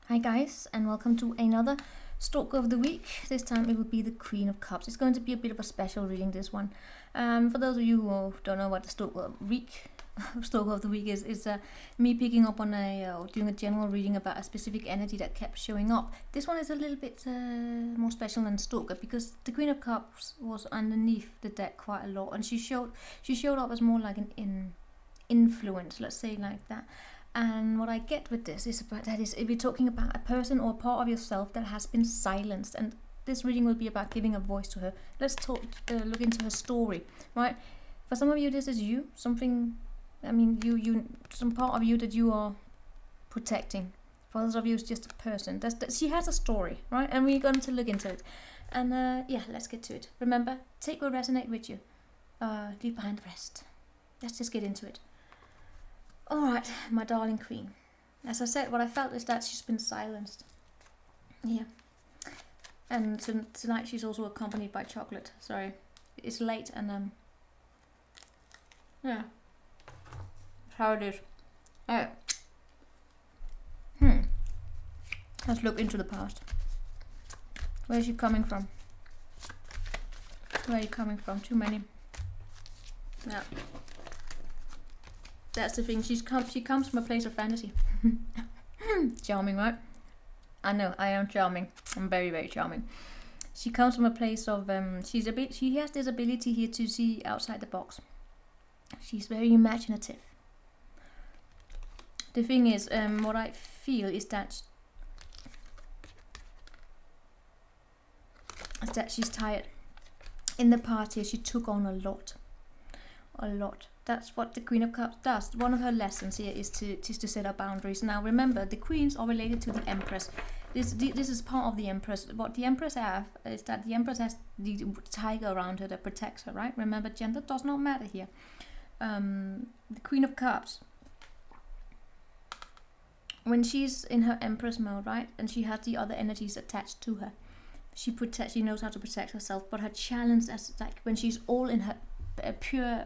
Hi guys, and welcome to another Stalker of the Week. This time it will be the Queen of Cups. It's going to be a bit of a special reading, this one. For those of you who don't know what the Stalker of the Week is me picking up on doing a general reading about a specific energy that kept showing up. This one is a little bit more special than Stalker because the Queen of Cups was underneath the deck quite a lot, and she showed up as more like an influence, let's say like that. And what I get with this is if you're talking about a person or a part of yourself that has been silenced, and this reading will be about giving a voice to her. Let's look into her story, right? For some of you, this is you, some part of you that you are protecting. For others of you, it's just a person. She has a story, right? And we're going to look into it. And let's get to it. Remember, take what resonates with you. Leave behind the rest. Let's just get into it. Alright, my darling queen. As I said, what I felt is that she's been silenced. Yeah. And tonight she's also accompanied by chocolate. Sorry. It's late and yeah. That's how it is. Alright. Let's look into the past. Where is she coming from? Where are you coming from? Too many. Yeah. That's the thing. She comes from a place of fantasy. Charming, right? I know, I am charming. I'm very, very charming. She comes from a place of she has this ability here to see outside the box. She's very imaginative. The thing is, what I feel is that she's tired. In the past here, she took on a lot. That's what the Queen of Cups does. One of her lessons here is to set up boundaries. Now remember, the queens are related to the Empress. This is part of the Empress. What the Empress has is that the Empress has the tiger around her that protects her, right? Remember, gender does not matter here. The Queen of Cups, when she's in her Empress mode, right, and she has the other energies attached to her, she knows how to protect herself. But her challenge is like when she's all in her pure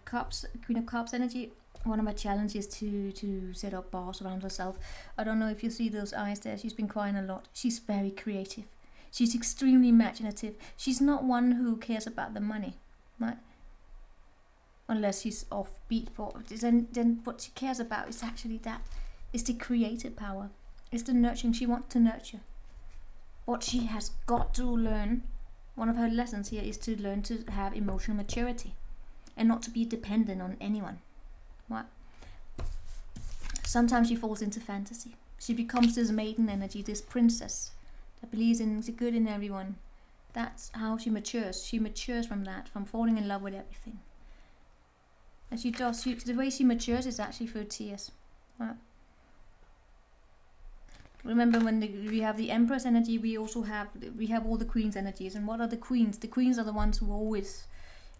cups, Queen of Cups energy. One of my challenges to set up bars around herself. I don't know if you see those eyes there. She's been crying a lot. She's very creative. She's extremely imaginative. She's not one who cares about the money, right? Unless she's offbeat. But then what she cares about is actually it's the creative power. It's the nurturing. She wants to nurture. What she has got to learn. One of her lessons here is to learn to have emotional maturity and not to be dependent on anyone. What? Sometimes she falls into fantasy. She becomes this maiden energy, this princess that believes in the good in everyone. That's how she matures. She matures from that, from falling in love with everything. And the way she matures is actually through tears. Right? Remember, when we have the Empress energy, we have all the Queen's energies. And what are the Queens? The Queens are the ones who are always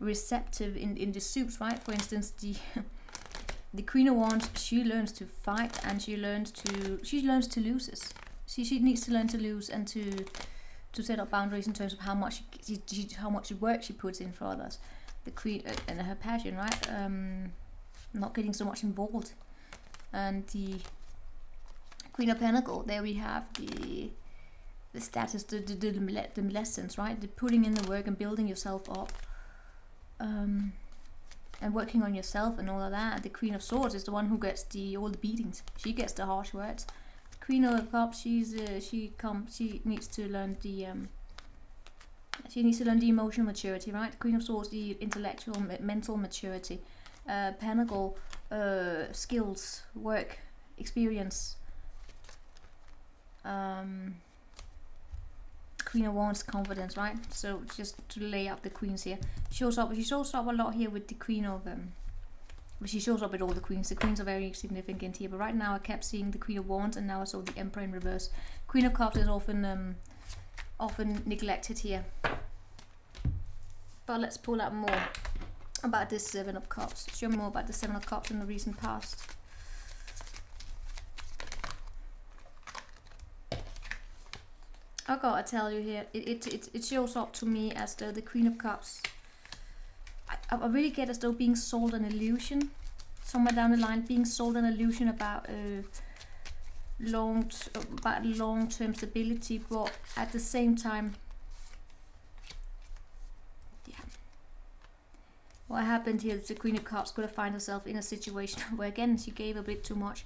receptive in the suits, right? For instance, the Queen of Wands, she learns to fight and she learns to lose. She needs to learn to lose and to set up boundaries in terms of how much work she puts in for others. The Queen and her passion, right? Not getting so much involved. And the Queen of Pentacles, there we have the status, the lessons, right? The putting in the work and building yourself up, and working on yourself and all of that. The Queen of Swords is the one who gets all the beatings. She gets the harsh words. The Queen of Cups, she needs to learn the emotional maturity, right? The Queen of Swords, the intellectual, mental maturity. Pentacle, skills, work, experience. Queen of Wands, confidence, right? So just to lay up the queens here. She shows up a lot here with the Queen of but she shows up with all the queens. The queens are very significant here, but right now I kept seeing the Queen of Wands and now I saw the Emperor in reverse. Queen of Cups is often neglected here. But let's pull out more about this Seven of Cups. Show me more about the Seven of Cups in the recent past. I gotta tell you here, it shows up to me as though the Queen of Cups, I really get as though being sold an illusion somewhere down the line, being sold an illusion about about long-term stability, but at the same time, yeah. What happened here is the Queen of Cups could have found herself in a situation where again she gave a bit too much.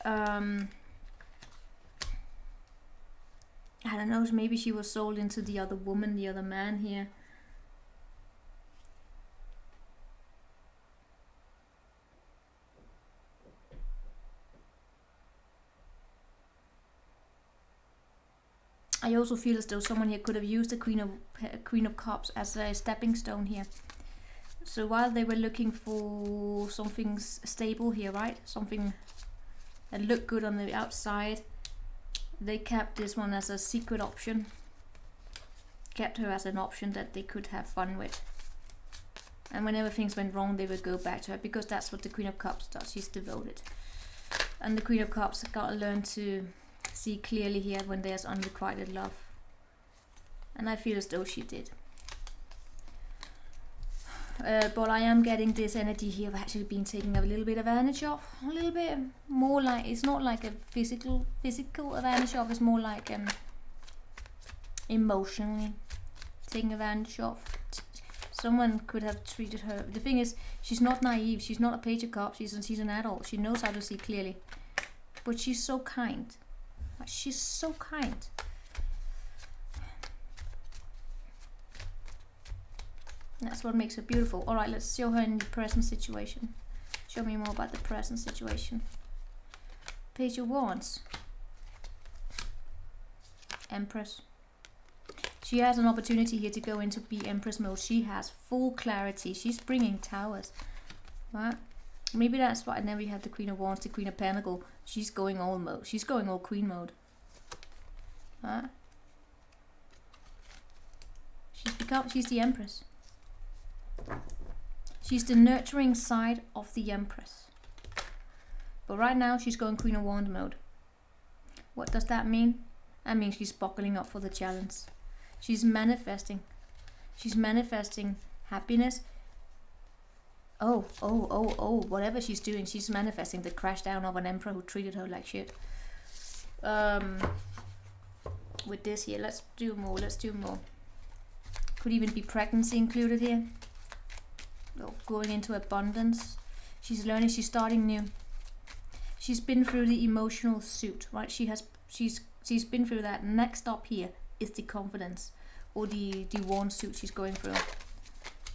I don't know, maybe she was sold into the other woman, the other man here. I also feel as though someone here could have used the Queen of Cups as a stepping stone here. So while they were looking for something stable here, right? Something that looked good on the outside, they kept this one as a secret option. Kept her as an option that they could have fun with. And whenever things went wrong, they would go back to her, because that's what the Queen of Cups does. She's devoted. And the Queen of Cups got to learn to see clearly here when there's unrequited love. And I feel as though she did. But I am getting this energy here of actually being taken a little bit advantage of. A little bit more like, it's not like a physical advantage of, it's more like emotionally taking advantage of. Someone could have treated her. The thing is, she's not naive, she's not a Page of Cups, she's an adult, she knows how to see clearly. But she's so kind. She's so kind. That's what makes her beautiful. Alright, let's show her in the present situation. Show me more about the present situation. Page of Wands. Empress. She has an opportunity here to go into be Empress mode. She has full clarity. She's bringing towers. Right? Maybe that's why then we have the Queen of Wands, the Queen of Pentacles. She's going all mode. She's going all Queen mode. Right? She's the Empress. She's the nurturing side of the Empress. But right now she's going Queen of Wands mode. What does that mean? That means she's buckling up for the challenge. She's manifesting. She's manifesting happiness. Whatever she's doing, she's manifesting the crash down of an emperor who treated her like shit. With this here, let's do more. Could even be pregnancy included here. Going into abundance. She's learning, she's starting new. She's been through the emotional suit, right? She's been through that. Next up here is the confidence, or the wand suit she's going through.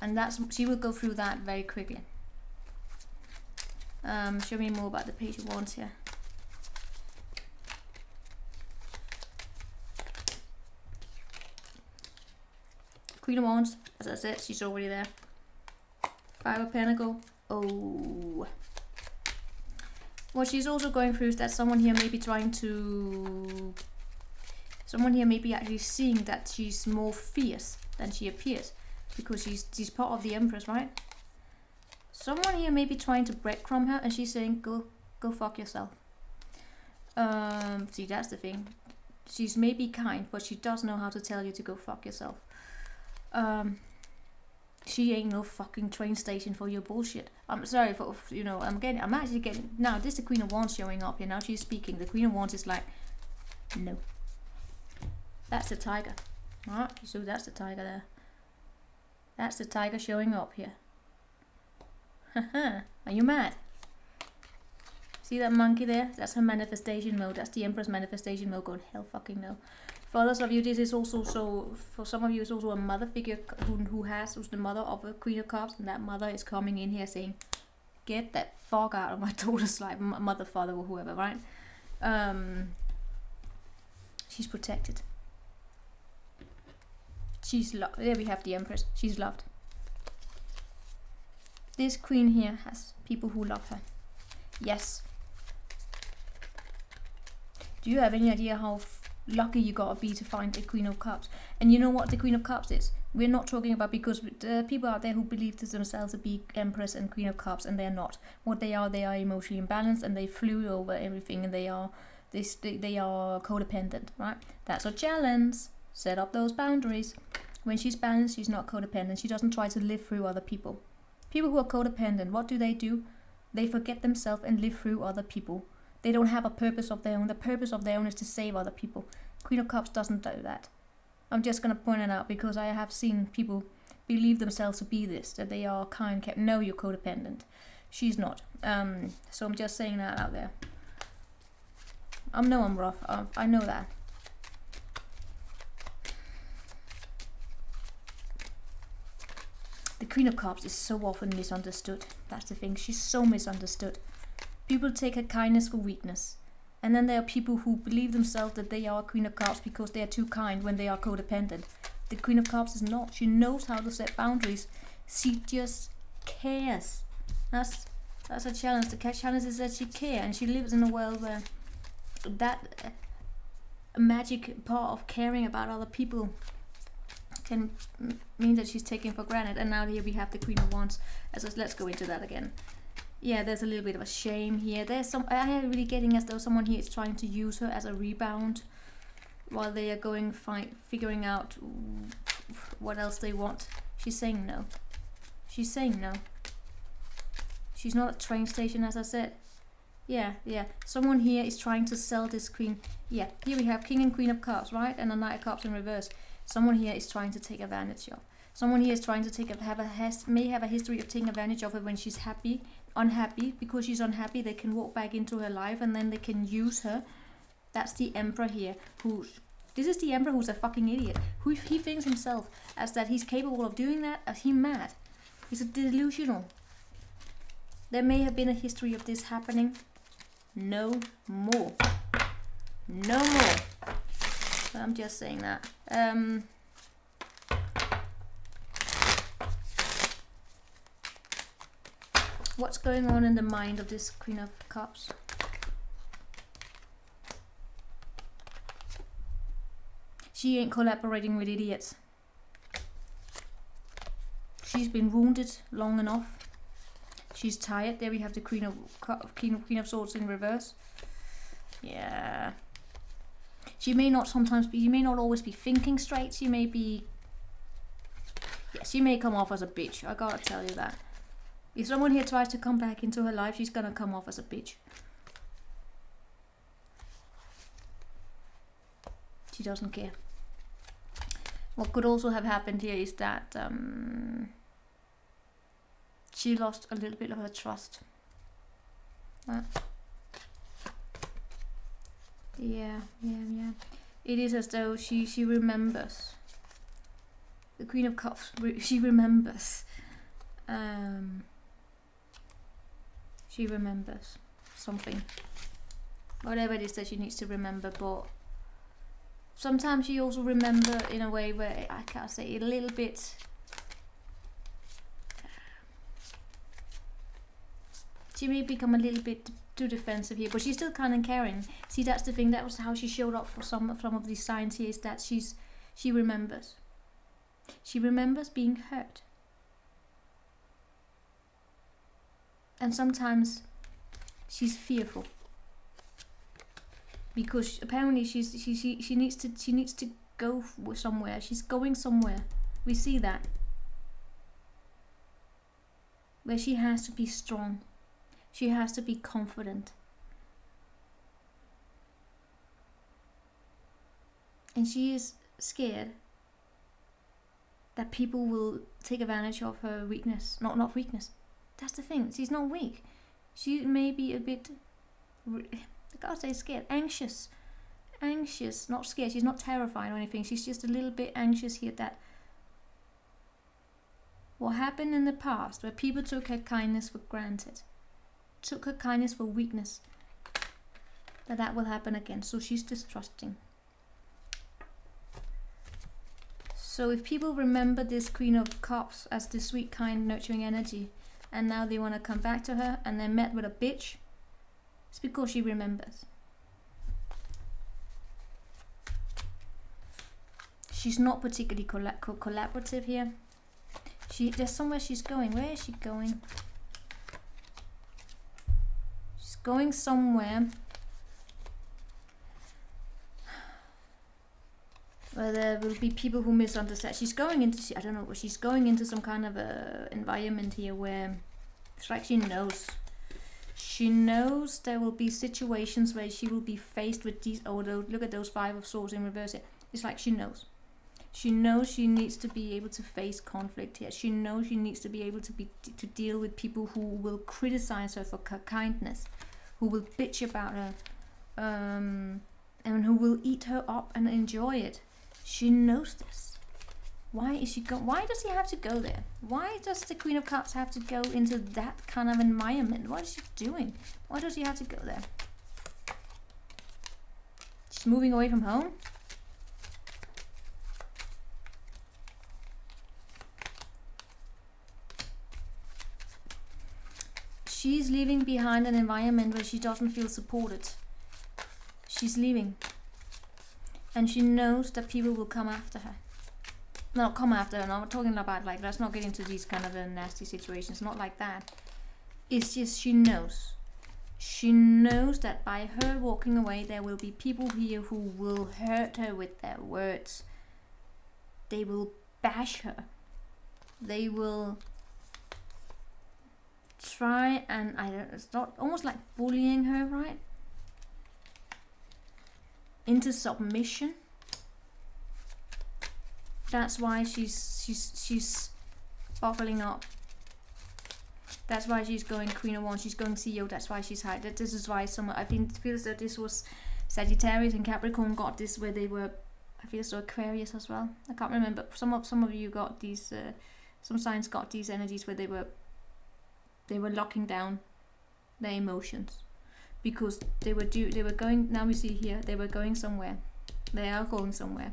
And she will go through that very quickly. Show me more about the Page of Wands here. Queen of Wands, as I said, she's already there. Five of Pentacles. Oh. What she's also going through is that someone here may be actually seeing that she's more fierce than she appears, because she's part of the Empress, right? Someone here may be trying to breadcrumb her, and she's saying, go fuck yourself. See, that's the thing. She's maybe kind, but she does know how to tell you to go fuck yourself. She ain't no fucking train station for your bullshit. I'm sorry for, I'm actually getting, now this is the Queen of Wands showing up here. Now she's speaking. The Queen of Wands is like, no. That's the tiger. Alright, so that's the tiger there. That's the tiger showing up here. Haha, are you mad? See that monkey there? That's her manifestation mode. That's the Empress manifestation mode. Going hell fucking no. For others of you, this is also, so for some of you, it's also a mother figure who's the mother of a Queen of Cups, and that mother is coming in here saying, get that fuck out of my daughter's life, mother, father, or whoever, right? She's protected. She's loved. There we have the Empress. She's loved. This queen here has people who love her. Yes. Do you have any idea how lucky you gotta be to find a Queen of Cups? And you know what the Queen of Cups is? We're not talking about, because there are people out there who believe to themselves to be Empress and Queen of Cups, and they're not. What they are emotionally imbalanced, and they flew over everything, and they are codependent, right? That's a challenge. Set up those boundaries. When she's balanced, she's not codependent. She doesn't try to live through other people. People who are codependent, what do? They forget themselves and live through other people, They don't have a purpose of their own. The purpose of their own is to save other people. Queen of Cups doesn't do that. I'm just going to point it out because I have seen people believe themselves to be this, that they are kind. No, you're codependent. She's not. So I'm just saying that out there. I know I'm rough. I know that. The Queen of Cups is so often misunderstood. That's the thing. She's so misunderstood. People take her kindness for weakness. And then there are people who believe themselves that they are Queen of Cups because they are too kind when they are codependent. The Queen of Cups is not. She knows how to set boundaries. She just cares. That's a challenge. The challenge is that she cares, and she lives in a world where that magic part of caring about other people can mean that she's taken for granted. And now here we have the Queen of Wands. Let's go into that again. Yeah, there's a little bit of a shame here. I am really getting as though someone here is trying to use her as a rebound while they are figuring out what else they want. She's saying no. She's saying no. She's not at a train station, as I said. Yeah. Someone here is trying to sell this queen. Yeah, here we have King and Queen of Cups, right? And a Knight of Cups in reverse. Someone here is trying to take advantage of. Someone here is trying to may have a history of taking advantage of her when she's unhappy. Because she's unhappy, they can walk back into her life and then they can use her. That's the Emperor here. This is the Emperor who's a fucking idiot. He thinks himself as that he's capable of doing that. He's mad. He's a delusional. There may have been a history of this happening. No more. No more. I'm just saying that. What's going on in the mind of this Queen of Cups? She ain't collaborating with idiots. She's been wounded long enough. She's tired. There we have the Queen of Swords in reverse. Yeah. She may not always be thinking straight. She may come off as a bitch. I gotta tell you that. If someone here tries to come back into her life, she's gonna come off as a bitch. She doesn't care. What could also have happened here is that she lost a little bit of her trust. Yeah. It is as though she remembers. The Queen of Cups, she remembers. She remembers something. Whatever it is that she needs to remember, but sometimes she also remembers in a way where I can't say a little bit. She may become a little bit too defensive here, but she's still kind of caring. See, that's the thing. That was how she showed up for some of these signs here. Is that she remembers. She remembers being hurt, and sometimes she's fearful because apparently she needs to go somewhere. She's going somewhere. We see that where she has to be strong. She has to be confident. And she is scared that people will take advantage of her weakness. Not weakness. That's the thing. She's not weak. She may be a bit, I gotta say scared. Anxious. Not scared. She's not terrified or anything. She's just a little bit anxious here that what happened in the past where people took her kindness for granted. Took her kindness for weakness, that will happen again. So she's distrusting. So if people remember this Queen of Cups as the sweet, kind, nurturing energy, and now they want to come back to her and they're met with a bitch, it's because she remembers. She's not particularly collaborative here. There's somewhere she's going. Where is she going? Going somewhere where there will be people who misunderstand. She's going into, I don't know, she's going into some kind of a environment here where it's like she She knows there will be situations where she will be faced with these, although look at those 5 of Swords in reverse here. It's like she knows. She knows she needs to be able to face conflict here. She knows she needs to be able to deal with people who will criticize her for kindness, who will bitch about her, and who will eat her up and enjoy it. She knows this. Why is she why does he have to go there? Why does the Queen of Cups have to go into that kind of environment? What is she doing? Why does he have to go there? She's moving away from home. She's leaving behind an environment where she doesn't feel supported. She's leaving. And she knows that people will come after her. Not come after her, I'm not talking about like, let's not get into these kind of nasty situations, not like that. It's just she knows. She knows that by her walking away, there will be people here who will hurt her with their words. They will bash her. They will try and, it's not almost like bullying her, right? Into submission. That's why she's buckling up. That's why she's going Queen of Wands. She's going CEO. That's why she's hiding. This is why I feel as though this was Sagittarius and Capricorn got this where they were. I feel as though Aquarius as well. I can't remember. Some of you got these. Some signs got these energies where they were locking down their emotions because they were going. Now we see here they were going somewhere. They are going somewhere.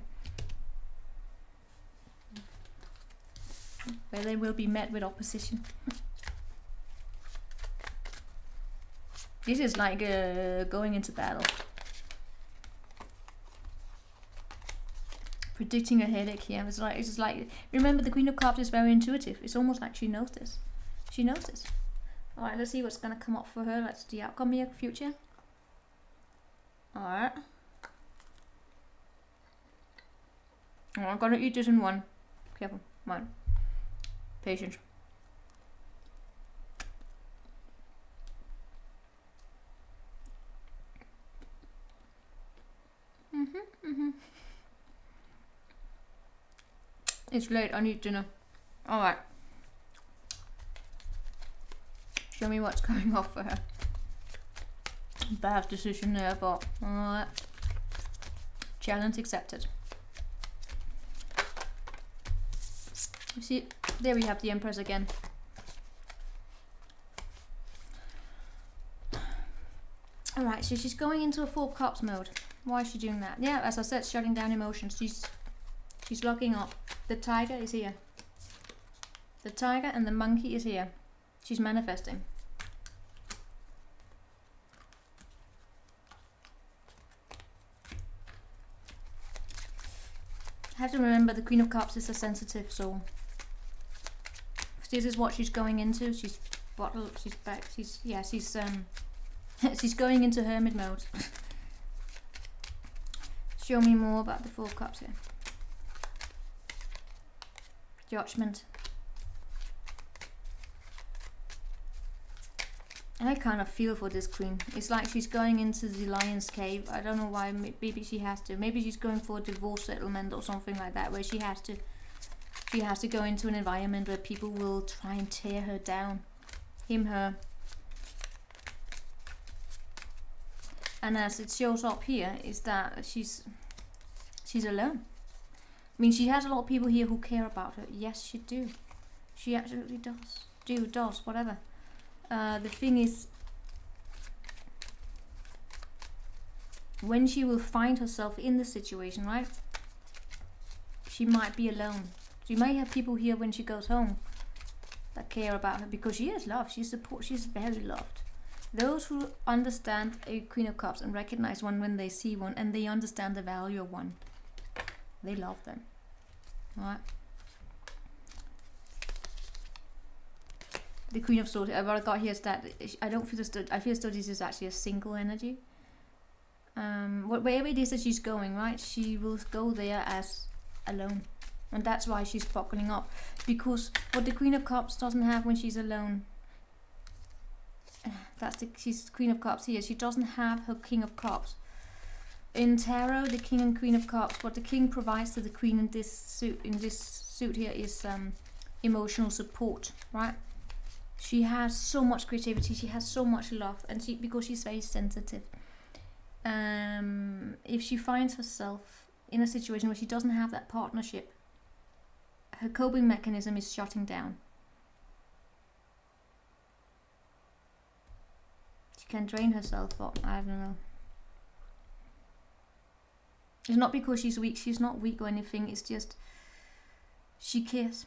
Where they will be met with opposition. This is like going into battle. Predicting a headache here. It's just like remember the Queen of Cups is very intuitive. It's almost like she knows this. She knows this. Alright, let's see what's gonna come up for her. Let's the outcome here, future. Alright. Oh, I'm gonna eat this in one. Careful. One. Patience. It's late, I need dinner. Alright. Show me what's going off for her. Bad decision there, but alright. Challenge accepted. You see, there we have the Empress again. Alright, so she's going into a 4 cups mode. Why is she doing that? Yeah, as I said, shutting down emotions. She's locking up. The tiger is here. The tiger and the monkey is here. She's manifesting. I have to remember the Queen of Cups is a sensitive soul. This is what she's going into. She's bottled. She's back. She's she's going into hermit mode. Show me more about the 4 cups here. Judgment. I kind of feel for this queen. It's like she's going into the lion's cave. I don't know why. Maybe she has to. Maybe she's going for a divorce settlement or something like that, where she has to. She has to go into an environment where people will try and tear her down. Him, her. And as it shows up here, is that she's alone. I mean, she has a lot of people here who care about her. Yes, she do. She absolutely does. Does, whatever. The thing is, when she will find herself in the situation, right? She might be alone. She may have people here when she goes home that care about her because she is loved. She's very loved. Those who understand a Queen of Cups and recognize one when they see one and they understand the value of one, they love them. Alright. The Queen of Swords, what I got here is that I feel as though this is actually a single energy. Wherever it is that she's going, right, she will go there as alone. And that's why she's buckling up. Because what the Queen of Cups doesn't have when she's alone she's the Queen of Cups here. She doesn't have her King of Cups. In tarot, the King and Queen of Cups, what the King provides to the Queen in this suit here is emotional support, right? She has so much creativity, she has so much love, and because she's very sensitive. If she finds herself in a situation where she doesn't have that partnership, her coping mechanism is shutting down. She can drain herself, but I don't know. It's not because she's weak. She's not weak or anything. It's just she cares.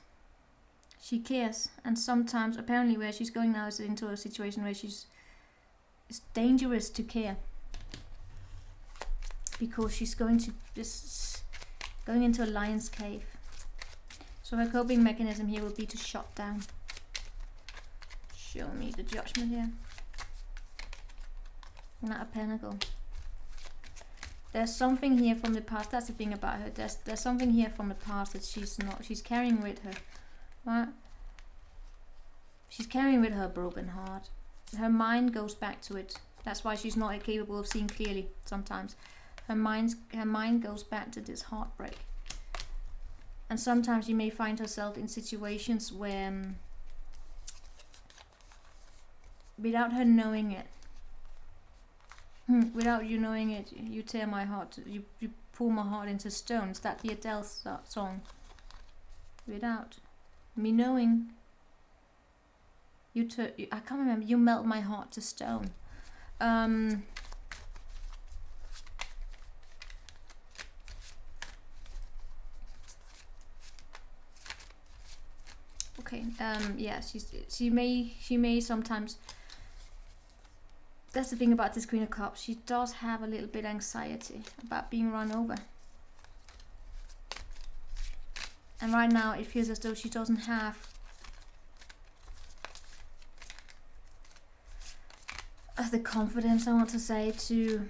She cares, and sometimes, apparently, where she's going now is into a situation where it's dangerous to care, because she's going into a lion's cave. So her coping mechanism here will be to shut down. Show me the Judgment here. Knight of Pentacles. There's something here from the past. That's the thing about her. There's something here from the past that she's carrying with her. Right? She's carrying with her a broken heart. Her mind goes back to it. That's why she's not capable of seeing clearly sometimes. Her mind goes back to this heartbreak. And sometimes you may find herself in situations where, without her knowing it, without you knowing it, you tear my heart, you pull my heart into stone. Is that the Adele song? Without me knowing, I can't remember, you melt my heart to stone. Okay, yeah, she may sometimes. That's the thing about this Queen of Cups. She does have a little bit of anxiety about being run over. And right now it feels as though she doesn't have the confidence, I want to say, to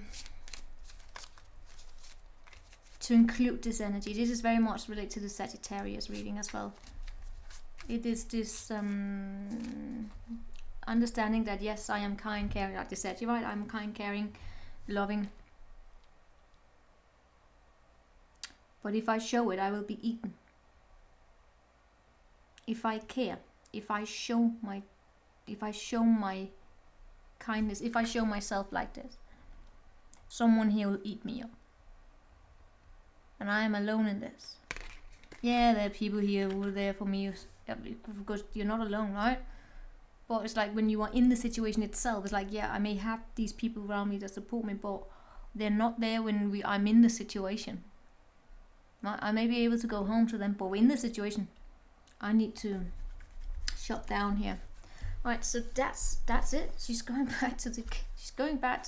include this energy. This is very much related to the Sagittarius reading as well. It is this understanding that yes, I am kind, caring, like they said, you're right, I'm kind, caring, loving. But if I show it, I will be eaten. If I care, if I show my kindness, if I show myself like this, someone here will eat me up. And I am alone in this. Yeah, there are people here who are there for me, because you're not alone, right? But it's like when you are in the situation itself, it's like, yeah, I may have these people around me that support me, but they're not there when I'm in the situation. I may be able to go home to them, but in the situation, I need to shut down here. Right, so that's it. She's going back to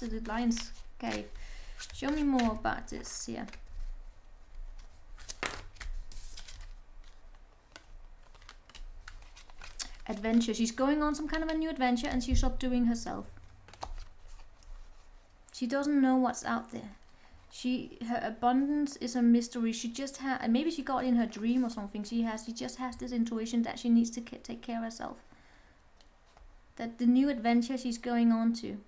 the lion's cave. Show me more about this here. Adventure. She's going on some kind of a new adventure, and she's subduing herself. She doesn't know what's out there. Her abundance is a mystery. She just had, and maybe she got in her dream or something. She just has this intuition that she needs to take care of herself. That the new adventure she's going on to,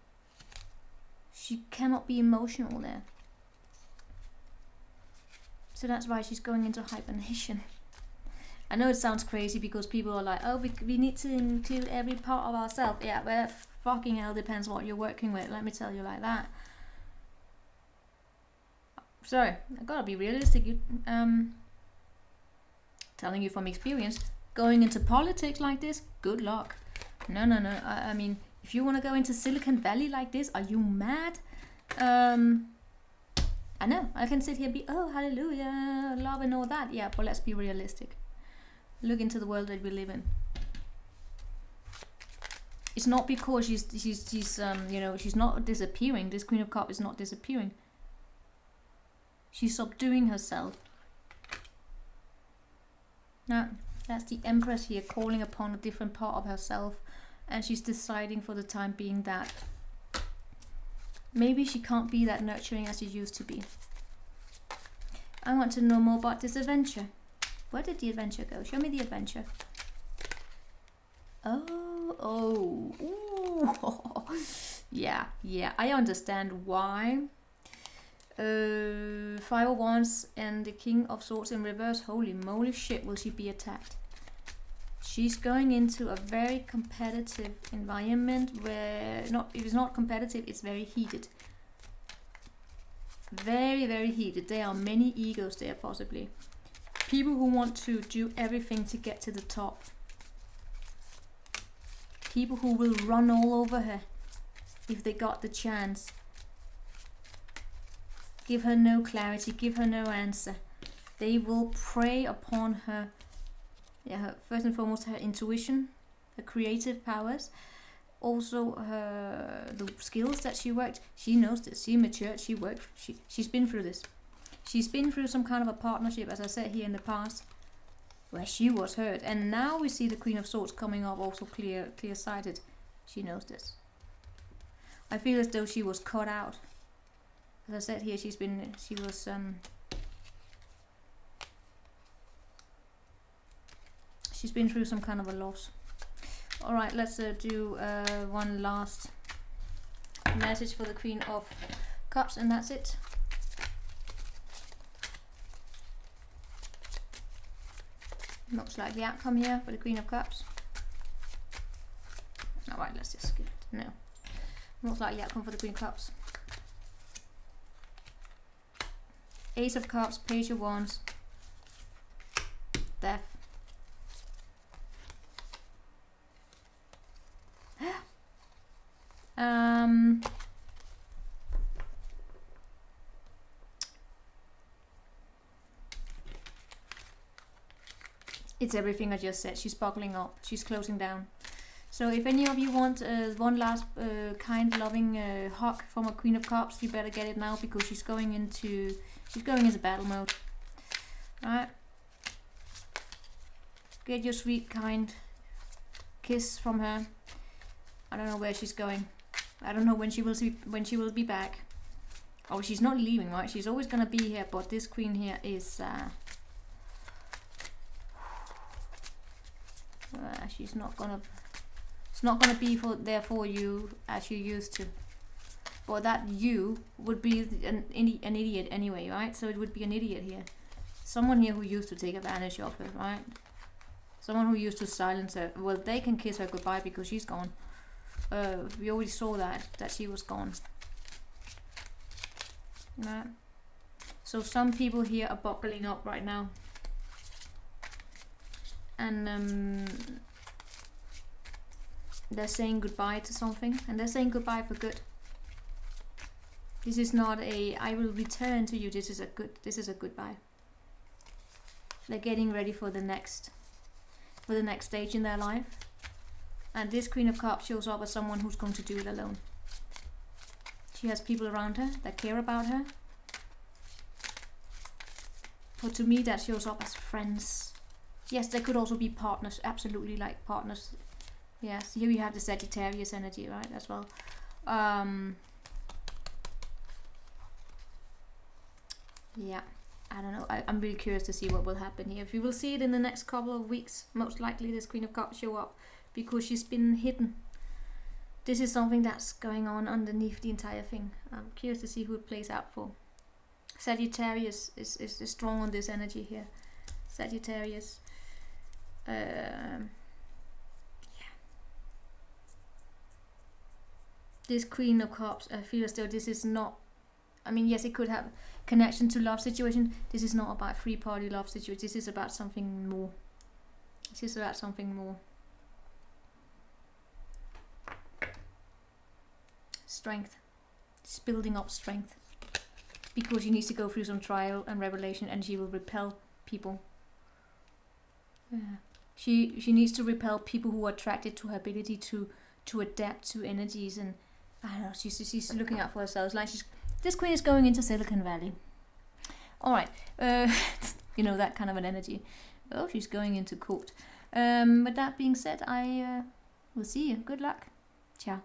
she cannot be emotional there. So that's why she's going into hibernation. I know it sounds crazy because people are like, oh, we need to include every part of ourselves. Yeah, well, fucking hell depends what you're working with. Let me tell you like that. Sorry, I gotta be realistic. Telling you from experience, going into politics like this, good luck. No. I mean, if you want to go into Silicon Valley like this, are you mad? I know, I can sit here and be, oh, hallelujah, love and all that. Yeah, but let's be realistic. Look into the world that we live in. It's not because she's not disappearing. This Queen of Cups is not disappearing. She's subduing herself. Now, that's the Empress here calling upon a different part of herself, and she's deciding for the time being that maybe she can't be that nurturing as she used to be. I want to know more about this adventure. Where did the adventure go? Show me the adventure. Oh, Ooh. Yeah, I understand why. 5 of Wands and the King of Swords in reverse. Holy moly shit, will she be attacked? She's going into a very competitive environment where, if it's not competitive, it's very heated. Very, very heated. There are many egos there, possibly. People who want to do everything to get to the top. People who will run all over her if they got the chance. Give her no clarity, give her no answer. They will prey upon her, first and foremost, her intuition, her creative powers, also the skills that she worked. She knows this, she matured, she's been through this. She's been through some kind of a partnership, as I said here in the past, where she was hurt. And now we see the Queen of Swords coming up, also clear-sighted. She knows this. I feel as though she was cut out. As I said here, she's been through some kind of a loss. All right, let's do one last message for the Queen of Cups, and that's it. Looks like the outcome here for the Queen of Cups. All right, let's just skip it. No, looks like the outcome for the Queen of Cups. Ace of Cups, Page of Wands, Death. It's everything I just said. She's buckling up. She's closing down. So if any of you want one last kind, loving hug from a Queen of Cups, you better get it now, because she's going into battle mode. Alright. Get your sweet, kind kiss from her. I don't know where she's going. I don't know when she will be back. Oh, she's not leaving, right? She's always gonna be here, but this queen here is she's not gonna. It's not gonna be there for you as you used to. But that you would be an idiot anyway, right? So it would be an idiot here. Someone here who used to take advantage of her, right? Someone who used to silence her. Well, they can kiss her goodbye because she's gone. We already saw that she was gone. Right? So some people here are buckling up right now. And they're saying goodbye to something. And they're saying goodbye for good. This is not a I will return to you. This is a goodbye. They're getting ready for the next stage in their life. And this Queen of Cups shows up as someone who's going to do it alone. She has people around her that care about her. But to me that shows up as friends. Yes, there could also be partners, absolutely, like partners. Yes, here we have the Sagittarius energy, right, as well. Yeah, I don't know. I'm really curious to see what will happen here. If we will see it in the next couple of weeks, most likely this Queen of Cups show up because she's been hidden. This is something that's going on underneath the entire thing. I'm curious to see who it plays out for. Sagittarius is strong on this energy here. Sagittarius. Yeah. This Queen of Cups, I feel as though this is not, I mean, yes, it could have connection to love situation. This is not about free party love situation. This is about something more. This is about something more. Strength. It's building up strength. Because she needs to go through some trial and revelation, and she will repel people. Yeah. She needs to repel people who are attracted to her ability to adapt to energies, and I don't know, she's looking out for herself. Like this queen is going into Silicon Valley. Alright, you know, that kind of an energy. Oh, she's going into court. With that being said, I will see you. Good luck. Ciao.